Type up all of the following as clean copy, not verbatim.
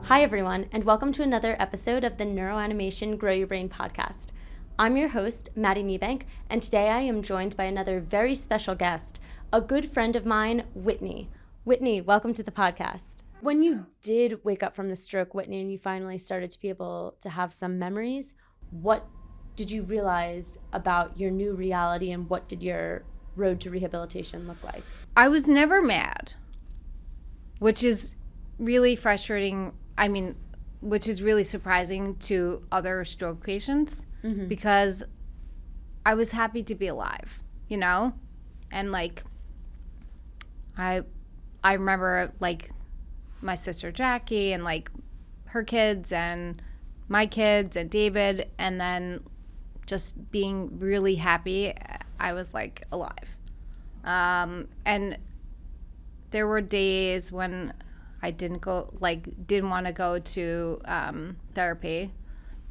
Hi, everyone, and welcome to another episode of the NeuroAnimation Grow Your Brain podcast. I'm your host, Maddi, and today I am joined by another very special guest, a good friend of mine, Whitney. Whitney, welcome to the podcast. When you did wake up from the stroke, Whitney, and you finally started to be able to have some memories, what did you realize about your new reality, and what did your road to rehabilitation look like? I was never mad, which is really frustrating. Which is really surprising to other stroke patients because I was happy to be alive, you know? And I remember my sister Jackie and her kids and my kids and David, and then just being really happy I was alive. And there were days when I didn't want to go to therapy,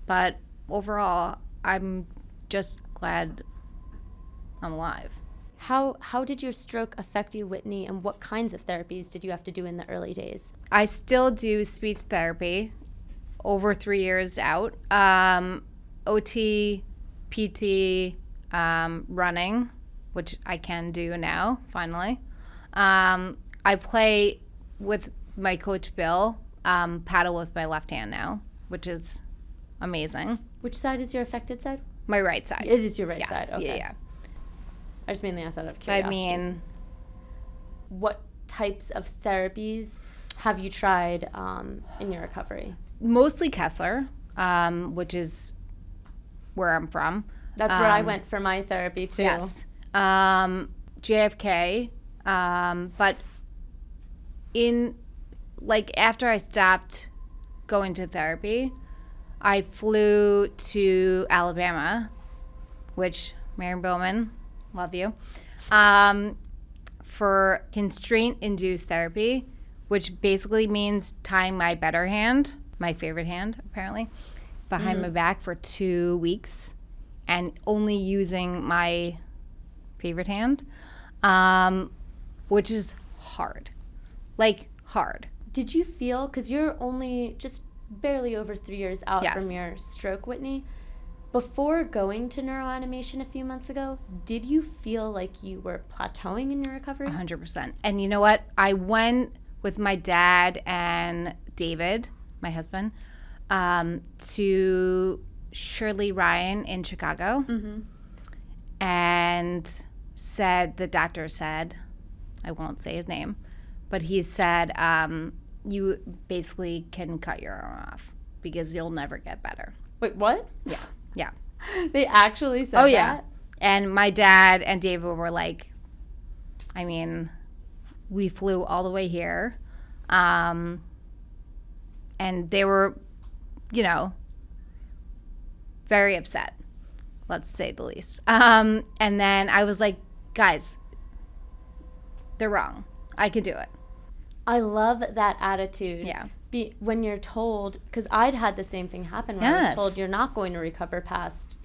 but overall, I'm just glad I'm alive. How did your stroke affect you, Whitney, and what kinds of therapies did you have to do in the early days? I still do speech therapy over 3 years out. OT, PT, running, which I can do now, finally. I play with my coach, Bill, paddle with my left hand now, which is amazing. Which side is your affected side? My right side. It is your right yes. side. Okay. Yeah. I just mainly asked out of curiosity. What types of therapies have you tried in your recovery? Mostly Kessler, which is where I'm from. That's where I went for my therapy too. Yes. JFK, but after I stopped going to therapy, I flew to Alabama, which Marion Bowman, love you, for constraint-induced therapy, which basically means tying my better hand, my favorite hand apparently, behind my back for 2 weeks and only using my favorite hand, which is hard. Hard. Did you feel, because you're only just barely over 3 years out yes. from your stroke, Whitney, before going to NeuroAnimation a few months ago, did you feel like you were plateauing in your recovery? 100%. And you know what? I went with my dad and David, my husband, to Shirley Ryan in Chicago, and the doctor said, I won't say his name, but he said, you basically can cut your arm off because you'll never get better. Wait, what? Yeah. They actually said that? Oh, yeah. And my dad and David were we flew all the way here. And they were, very upset, let's say the least. And then I was like, guys, they're wrong. I can do it. I love that attitude. Yeah. When you're told, because I'd had the same thing happen where I was told you're not going to recover past,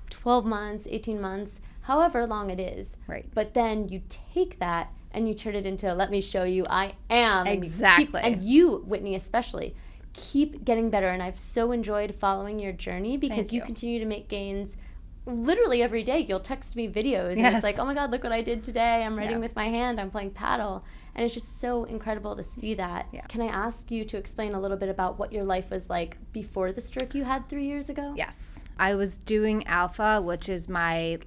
12 months, 18 months, however long it is. Right. But then you take that and you turn it into, let me show you I am. Exactly. And you, Whitney especially, keep getting better. And I've so enjoyed following your journey because you continue to make gains literally every day. You'll text me videos and it's like, oh my God, look what I did today. I'm writing with my hand. I'm playing paddle. And it's just so incredible to see that. Yeah. Can I ask you to explain a little bit about what your life was like before the stroke you had 3 years ago? Yes. I was doing Alpha, which is my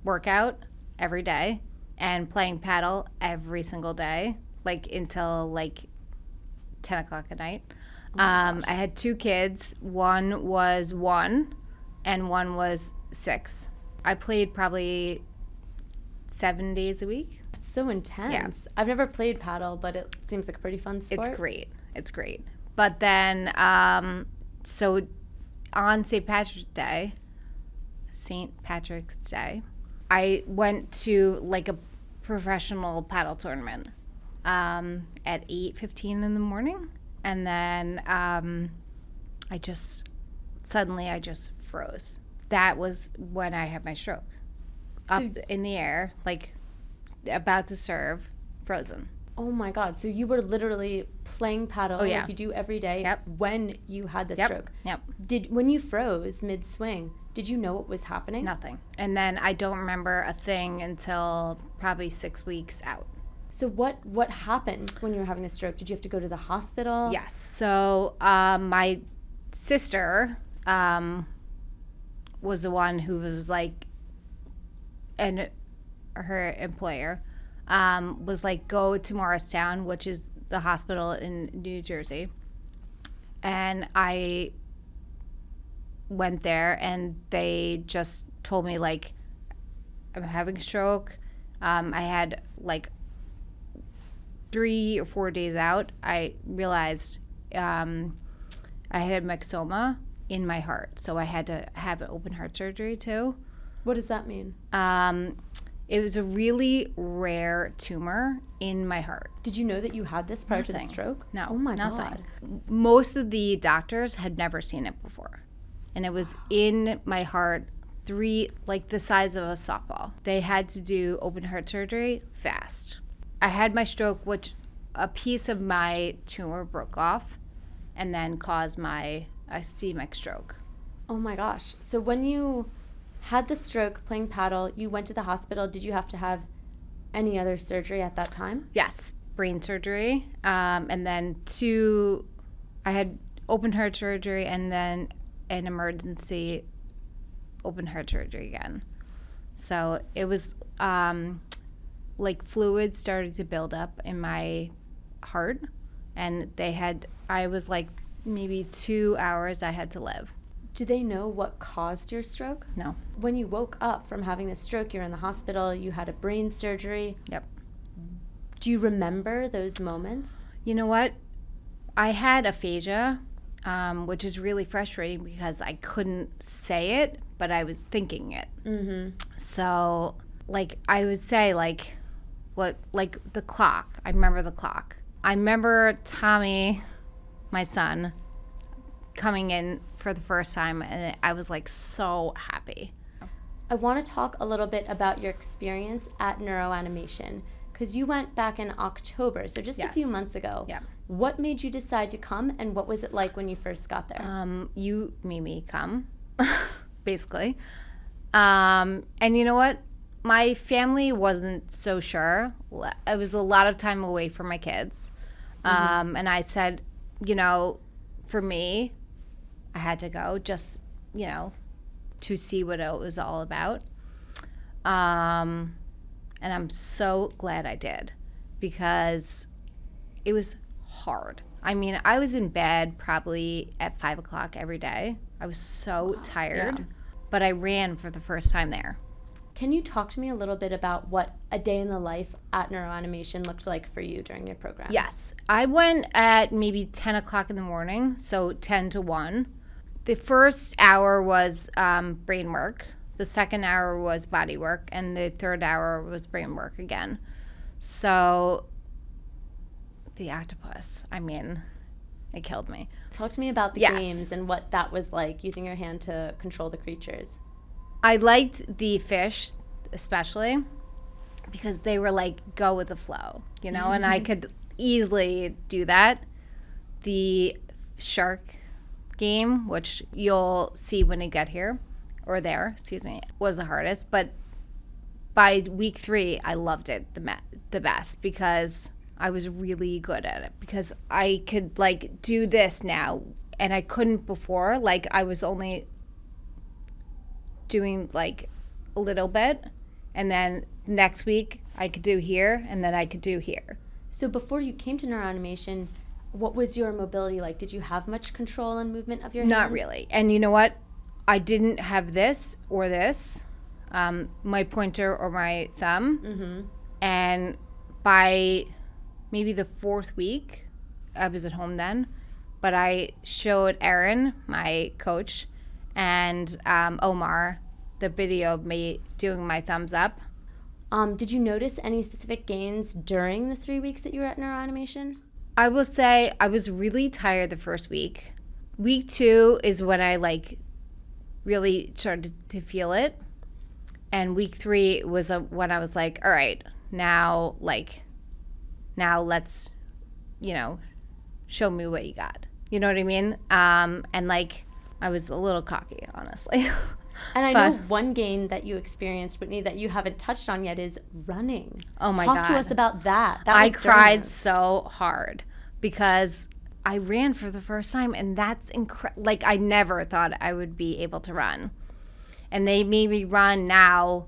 workout every day, and playing paddle every single day, until 10 o'clock at night. I had 2 kids. One was 1 and one was 6. I played probably 7 days a week. It's so intense. Yeah. I've never played paddle, but it seems like a pretty fun sport. It's great. But then, so on St. Patrick's Day, I went to a professional paddle tournament at 8:15 in the morning. And then I just froze. That was when I had my stroke. Up in the air, about to serve, frozen. Oh my God. So you were literally playing paddle like you do every day when you had the stroke. Yep. When you froze mid-swing, did you know what was happening? Nothing. And then I don't remember a thing until probably 6 weeks out. So what happened when you were having a stroke? Did you have to go to the hospital? Yes. So my sister was the one who was like, and her employer was like, go to Morristown, which is the hospital in New Jersey. And I went there, and they just told me, like, I'm having a stroke. I had like 3 or 4 days out, I realized I had myxoma in my heart. So I had to have an open heart surgery too. What does that mean? It was a really rare tumor in my heart. Did you know that you had this prior to the stroke? No. Oh my nothing. God. Most of the doctors had never seen it before. And it was in my heart, like the size of a softball. They had to do open heart surgery fast. I had my stroke, which a piece of my tumor broke off and then caused my ischemic stroke. Oh my gosh. So when you had the stroke playing paddle, you went to the hospital. Did you have to have any other surgery at that time? Yes, brain surgery. And then I had open heart surgery and then an emergency open heart surgery again. So it was like fluid started to build up in my heart, and I was like maybe 2 hours I had to live. Do they know what caused your stroke? No. When you woke up from having the stroke, you're in the hospital, you had a brain surgery. Yep. Do you remember those moments? You know what? I had aphasia, which is really frustrating because I couldn't say it, but I was thinking it. Mm-hmm. So, like, I would say, like the clock. I remember the clock. I remember Tommy, my son, coming in for the first time, and I was like so happy. I want to talk a little bit about your experience at NeuroAnimation, because you went back in October, so just a few months ago. Yeah. What made you decide to come, and what was it like when you first got there? You made me come, basically. And you know what? My family wasn't so sure. It was a lot of time away from my kids. And I said, for me, I had to go just, to see what it was all about. And I'm so glad I did, because it was hard. I mean, I was in bed probably at 5 o'clock every day. I was so tired, but I ran for the first time there. Can you talk to me a little bit about what a day in the life at NeuroAnimation looked like for you during your program? Yes. I went at maybe 10 o'clock in the morning, so 10 to 1. The first hour was brain work. The second hour was body work. And the third hour was brain work again. So the octopus, I mean, it killed me. Talk to me about the games and what that was like, using your hand to control the creatures. I liked the fish, especially, because they were like, go with the flow, and I could easily do that. The shark game, which you'll see when you get here, or there, was the hardest. But by week 3, I loved it the best, because I was really good at it, because I could like do this now, and I couldn't before. Like, I was only doing like a little bit, and then next week I could do here, and then I could do here. So before you came to NeuroAnimation, what was your mobility like? Did you have much control and movement of your hand? Not really. And you know what? I didn't have this or this, my pointer or my thumb. Mm-hmm. And by maybe the 4th week, I was at home then, but I showed Erin, my coach, and Omar the video of me doing my thumbs up. Did you notice any specific gains during the 3 weeks that you were at NeuroAnimation? I will say I was really tired the first week. Week 2 is when I like really started to feel it. And week 3 was when I was like, all right, now like Now let's, show me what you got. You know what I mean? And like, I was a little cocky, honestly. And I know one gain that you experienced, Whitney, that you haven't touched on yet is running. Oh my God. Talk to us about that. I cried so hard because I ran for the first time, and that's incredible. Like, I never thought I would be able to run. And they made me run now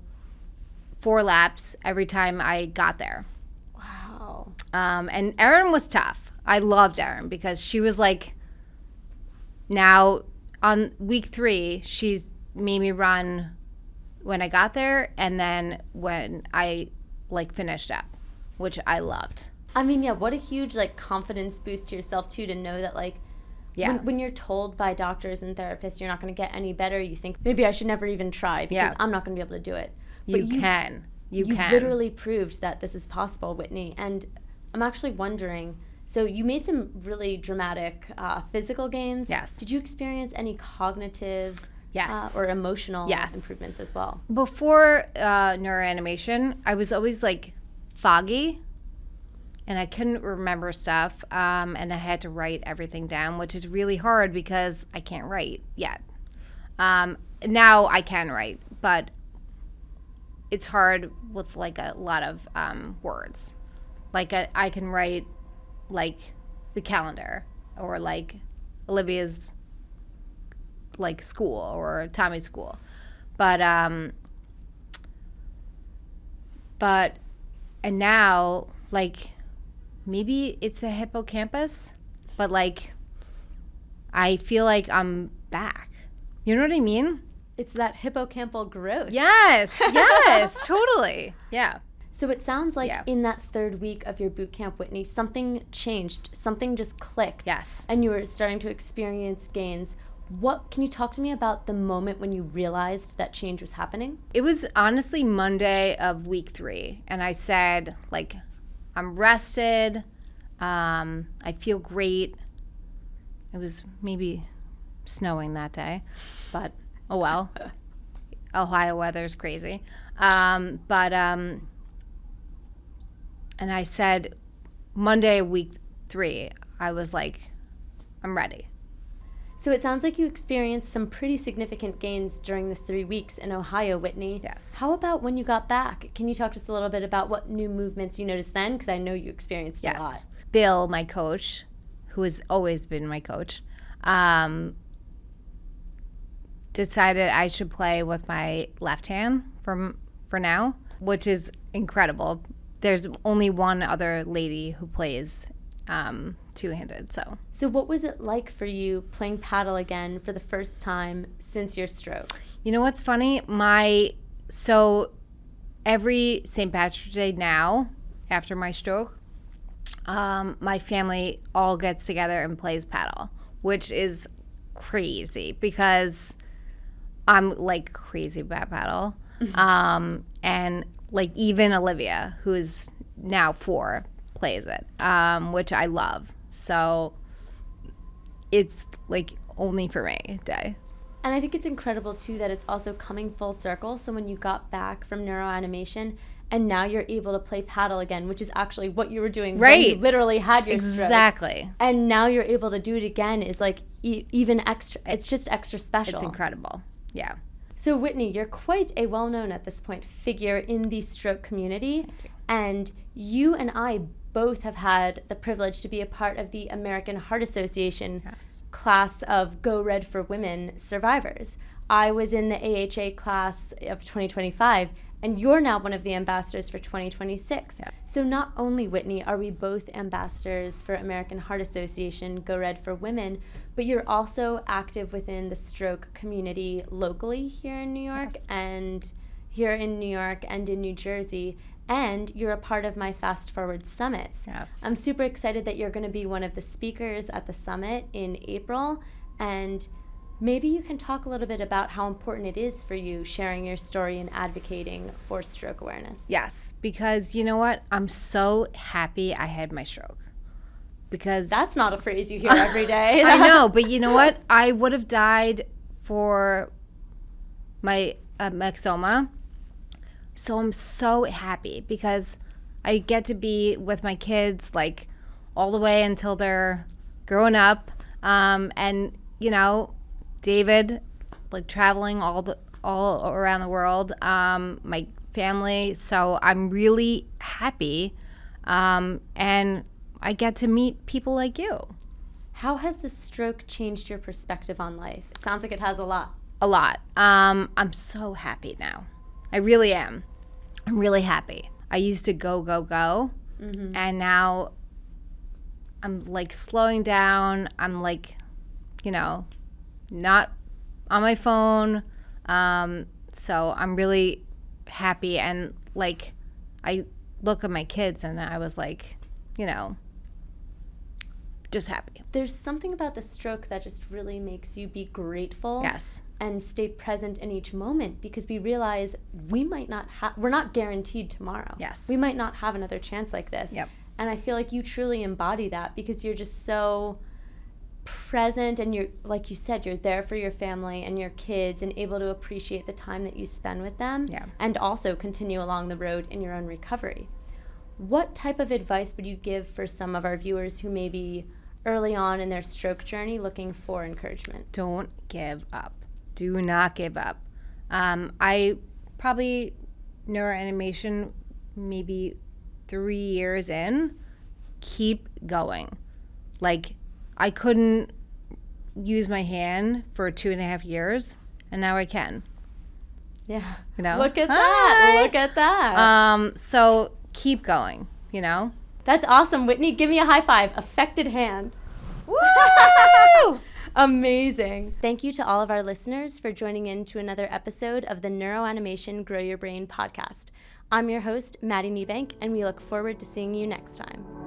4 laps every time I got there. Wow. And Erin was tough. I loved Erin because she was like, now on week 3, she's made me run when I got there and then when I like finished up, which I loved. I mean, yeah, what a huge like confidence boost to yourself too, to know that like when you're told by doctors and therapists you're not going to get any better, you think maybe I should never even try because I'm not going to be able to do it. But You can. You literally proved that this is possible, Whitney. And I'm actually wondering, so you made some really dramatic physical gains. Yes. Did you experience any cognitive or emotional improvements as well? Before NeuroAnimation, I was always like foggy and I couldn't remember stuff, and I had to write everything down, which is really hard because I can't write yet. Now I can write, but it's hard with like a lot of words. Like I can write like the calendar or like Olivia's like school or Tommy's school, but and now like maybe it's a hippocampus, but like I feel like I'm back. You know what I mean? It's that hippocampal growth. Yes, totally. Yeah. So it sounds like in that 3rd week of your boot camp, Whitney, something changed, something just clicked. Yes. And you were starting to experience gains. What can you talk to me about the moment when you realized that change was happening? It was honestly Monday of week 3, and I said, like, I'm rested, I feel great. It was maybe snowing that day, but oh well. Ohio weather's crazy. And I said, Monday, week 3, I was like, I'm ready. So it sounds like you experienced some pretty significant gains during the 3 weeks in Ohio, Whitney. Yes. How about when you got back? Can you talk to us a little bit about what new movements you noticed then? Because I know you experienced a lot. Bill, my coach, who has always been my coach, decided I should play with my left hand for now, which is incredible. There's only one other lady who plays two-handed. So what was it like for you playing paddle again for the first time since your stroke? You know what's funny? So every St. Patrick's Day now, after my stroke, my family all gets together and plays paddle, which is crazy because I'm like crazy about paddle. And like even Olivia, who is now 4, plays it, which I love. So it's like only for me day. And I think it's incredible too that it's also coming full circle. So when you got back from NeuroAnimation and now you're able to play paddle again, which is actually what you were doing when you literally had your stroke. Exactly. And now you're able to do it again is like even extra. It's just extra special. It's incredible. Yeah. So Whitney, you're quite a well-known at this point figure in the stroke community. Thank you. And you and I both have had the privilege to be a part of the American Heart Association class of Go Red for Women survivors. I was in the AHA class of 2025, and you're now one of the ambassadors for 2026. Yeah. So not only, Whitney, are we both ambassadors for American Heart Association Go Red for Women, but you're also active within the stroke community locally here in New York and in New Jersey. And you're a part of my Fast Forward Summits. Yes. I'm super excited that you're going to be one of the speakers at the summit in April. And maybe you can talk a little bit about how important it is for you sharing your story and advocating for stroke awareness. Yes, because you know what? I'm so happy I had my stroke. Because that's not a phrase you hear every day. I know, but you know what? I would have died for my myxoma. So I'm so happy because I get to be with my kids like all the way until they're growing up. And you know, David, like traveling all around the world, my family. So I'm really happy. And I get to meet people like you. How has the stroke changed your perspective on life? It sounds like it has a lot. A lot. I'm so happy now. I really am. I'm really happy. I used to go, and now I'm like slowing down. I'm like, you know, not on my phone. So I'm really happy, and like I look at my kids and I was like, you know, just happy. There's something about the stroke that just really makes you be grateful. Yes. And stay present in each moment, because we realize we're not guaranteed tomorrow. Yes. We might not have another chance like this. Yep. And I feel like you truly embody that, because you're just so present, and you're, like you said, you're there for your family and your kids and able to appreciate the time that you spend with them. Yeah. And also continue along the road in your own recovery. What type of advice would you give for some of our viewers who may be early on in their stroke journey looking for encouragement? Don't give up. Do not give up. I probably, NeuroAnimation, maybe 3 years in, keep going. Like, I couldn't use my hand for 2.5 years, and now I can. Yeah. You know? Look at that. Look at that. So keep going, you know? That's awesome. Whitney, give me a high five. Affected hand. Woo! Amazing. Thank you to all of our listeners for joining in to another episode of the NeuroAnimation Grow Your Brain podcast. I'm your host, Maddi Niebank, and we look forward to seeing you next time.